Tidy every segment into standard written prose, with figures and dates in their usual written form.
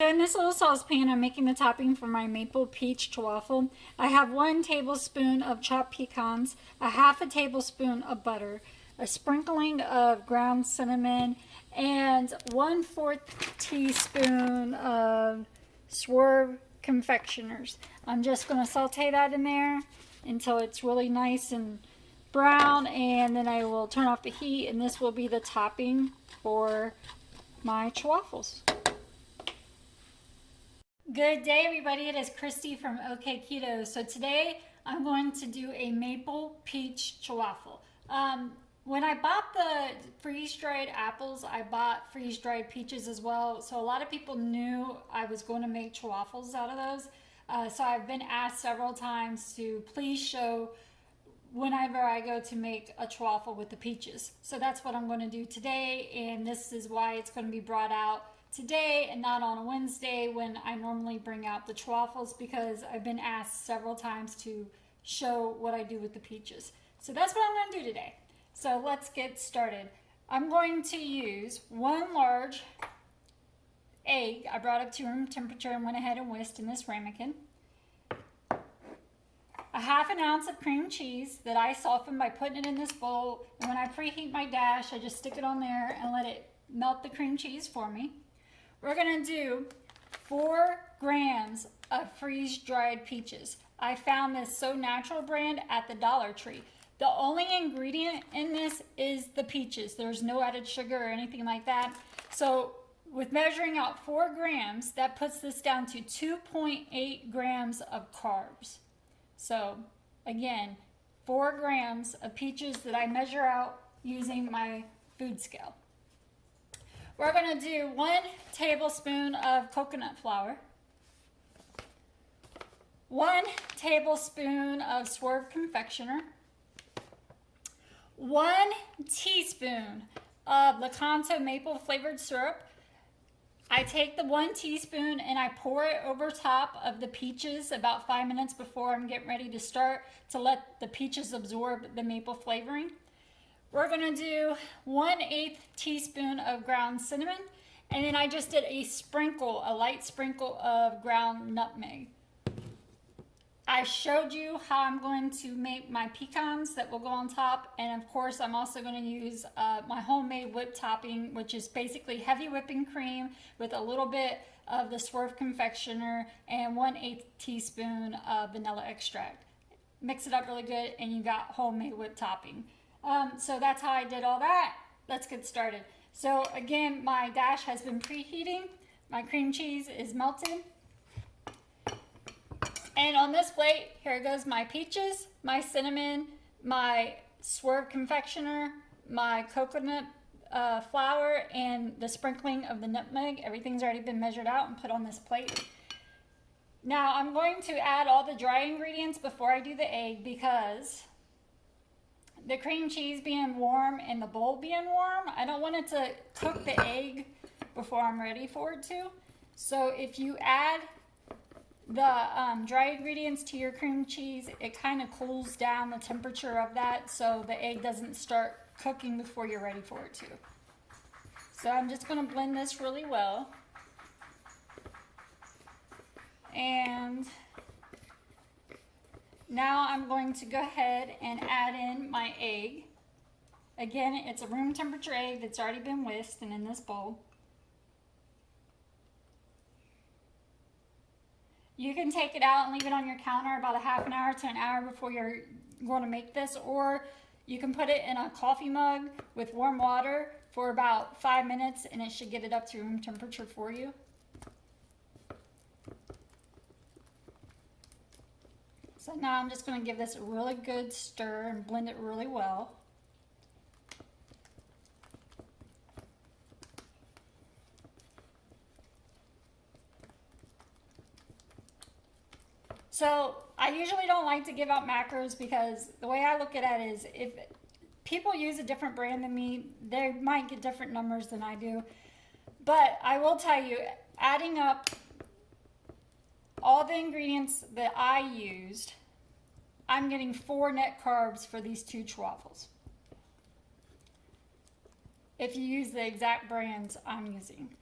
So in this little saucepan, I'm making the topping for my maple peach Ch-Waffle. I have 1 tablespoon of chopped pecans, a half a tablespoon of butter, a sprinkling of ground cinnamon, and 1/4 teaspoon of Swerve confectioners. I'm just going to saute that in there until it's really nice and brown, and then I will turn off the heat, and this will be the topping for my Ch-Waffles. Good day, everybody. It is Kristy from Okketoh. So today I'm going to do a maple peach Ch-Waffle. When I bought the freeze-dried apples, I bought freeze-dried peaches as well. So a lot of people knew I was going to make Ch-Waffles out of those. So I've been asked several times to please show whenever I go to make a Ch-Waffle with the peaches. So that's what I'm going to do today, and this is why it's going to be brought out today and not on a Wednesday when I normally bring out the Ch-Waffles, because I've been asked several times to show what I do with the peaches. So that's what I'm going to do today. So let's get started. I'm going to use 1 large egg. I brought up to room temperature and went ahead and whisked in this ramekin. A ½ ounce of cream cheese that I softened by putting it in this bowl, and when I preheat my dash, I just stick it on there and let it melt the cream cheese for me. We're gonna do 4 grams of freeze-dried peaches. I found this So Natural brand at the Dollar Tree. The only ingredient in this is the peaches. There's no added sugar or anything like that. So with measuring out 4 grams, that puts this down to 2.8 grams of carbs. So again, 4 grams of peaches that I measure out using my food scale. We're going to do 1 tablespoon of coconut flour, 1 tablespoon of Swerve confectioner, 1 teaspoon of Okketoh maple flavored syrup. I take the 1 teaspoon and I pour it over top of the peaches about 5 minutes before I'm getting ready to start, to let the peaches absorb the maple flavoring. We're gonna do 1/8 teaspoon of ground cinnamon, and then I just did a light sprinkle of ground nutmeg. I showed you how I'm going to make my pecans that will go on top, and of course I'm also going to use my homemade whipped topping, which is basically heavy whipping cream with a little bit of the Swerve confectioner and 1/8 teaspoon of vanilla extract. Mix it up really good and you got homemade whipped topping. So that's how I did all that. Let's get started. So again, my dash has been preheating. My cream cheese is melted. And on this plate, here goes my peaches, my cinnamon, my Swerve confectioner, my coconut flour, and the sprinkling of the nutmeg. Everything's already been measured out and put on this plate. Now I'm going to add all the dry ingredients before I do the egg, because the cream cheese being warm and the bowl being warm, I don't want it to cook the egg before I'm ready for it to. So if you add the dry ingredients to your cream cheese, it kind of cools down the temperature of that, so the egg doesn't start cooking before you're ready for it to. So I'm just going to blend this really well. And now I'm going to go ahead and add in my egg. Again, it's a room temperature egg that's already been whisked and in this bowl. You can take it out and leave it on your counter about a ½ hour to an hour before you're going to make this, or you can put it in a coffee mug with warm water for about 5 minutes and it should get it up to room temperature for you. So now I'm just going to give this a really good stir and blend it really well. So I usually don't like to give out macros, because the way I look at it is, if people use a different brand than me, they might get different numbers than I do. But I will tell you, adding up all the ingredients that I used, I'm getting 4 net carbs for these 2 Ch-Waffles, if you use the exact brands I'm using.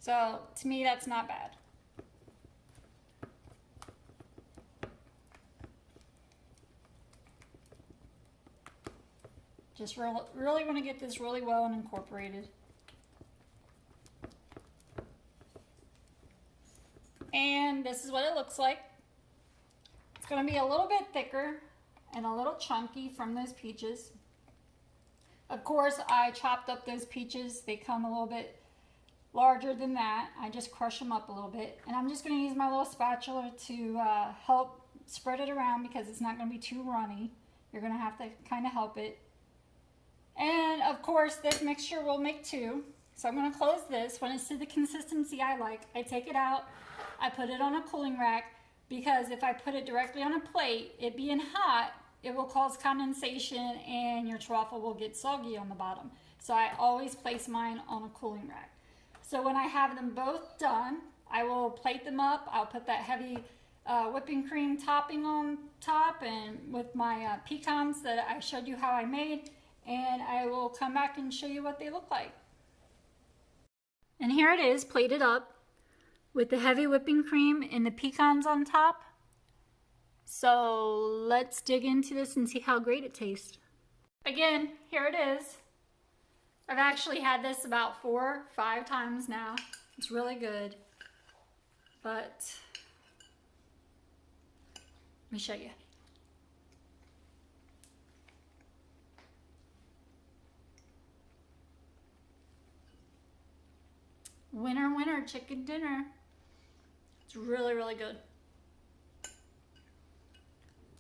So to me, that's not bad. Just really want to get this really well and incorporated. And this is what it looks like. It's going to be a little bit thicker and a little chunky from those peaches. Of course, I chopped up those peaches. They come a little bit larger than that. I just crush them up a little bit. And I'm just going to use my little spatula to help spread it around because it's not going to be too runny. You're going to have to kind of help it. And of course, this mixture will make two. So I'm going to close this. When it's to the consistency I like, I take it out. I put it on a cooling rack because if I put it directly on a plate, it being hot, it will cause condensation and your Ch-Waffle will get soggy on the bottom. So I always place mine on a cooling rack. So when I have them both done, I will plate them up. I'll put that heavy whipping cream topping on top and with my pecans that I showed you how I made, and I will come back and show you what they look like. And here it is, plated up with the heavy whipping cream and the pecans on top. So let's dig into this and see how great it tastes. Again, here it is. I've actually had this about 4 or 5 times now. It's really good. But let me show you. Winner, winner, chicken dinner. It's really, really good.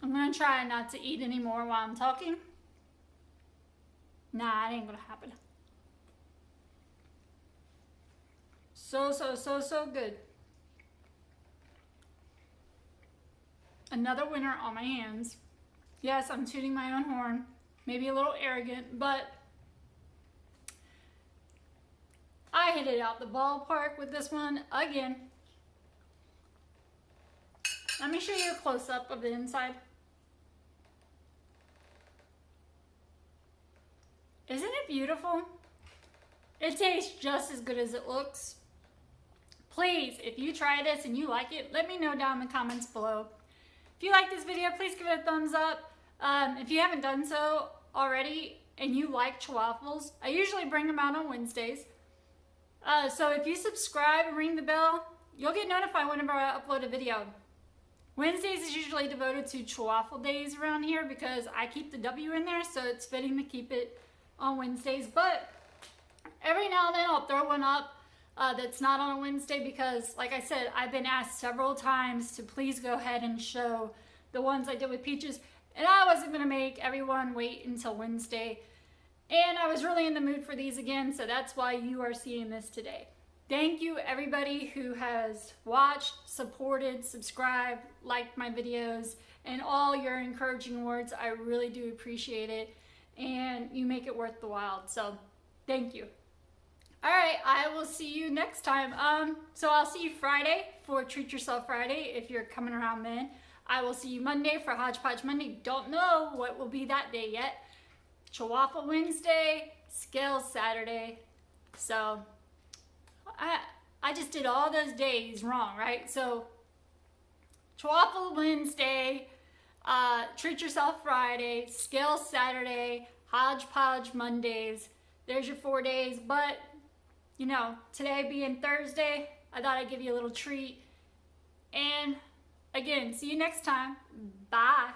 I'm gonna try not to eat anymore while I'm talking. Nah, it ain't gonna happen. So good. Another winner on my hands. Yes, I'm tooting my own horn. Maybe a little arrogant, but I hit it out the ballpark with this one again. Let me show you a close-up of the inside. Isn't it beautiful? It tastes just as good as it looks. Please, if you try this and you like it, let me know down in the comments below. If you like this video, please give it a thumbs up. If you haven't done so already and you like Ch-Waffles, I usually bring them out on Wednesdays. So if you subscribe and ring the bell, you'll get notified whenever I upload a video. Wednesdays is usually devoted to Ch-Waffle days around here because I keep the W in there, so it's fitting to keep it on Wednesdays. But every now and then I'll throw one up that's not on a Wednesday because, like I said, I've been asked several times to please go ahead and show the ones I did with peaches, and I wasn't going to make everyone wait until Wednesday. And I was really in the mood for these again, so that's why you are seeing this today. Thank you everybody who has watched, supported, subscribed, liked my videos, and all your encouraging words. I really do appreciate it, and you make it worth the while, so thank you. All right, I will see you next time. So I'll see you Friday for Treat Yourself Friday if you're coming around then. I will see you Monday for Hodgepodge Monday. Don't know what will be that day yet. Ch-Waffle Wednesday, Scales Saturday. So I just did all those days wrong, right? So Ch-Waffle Wednesday, Treat Yourself Friday, Scales Saturday, Hodgepodge Mondays. There's your 4 days, but you know, today being Thursday, I thought I'd give you a little treat. And again, see you next time. Bye.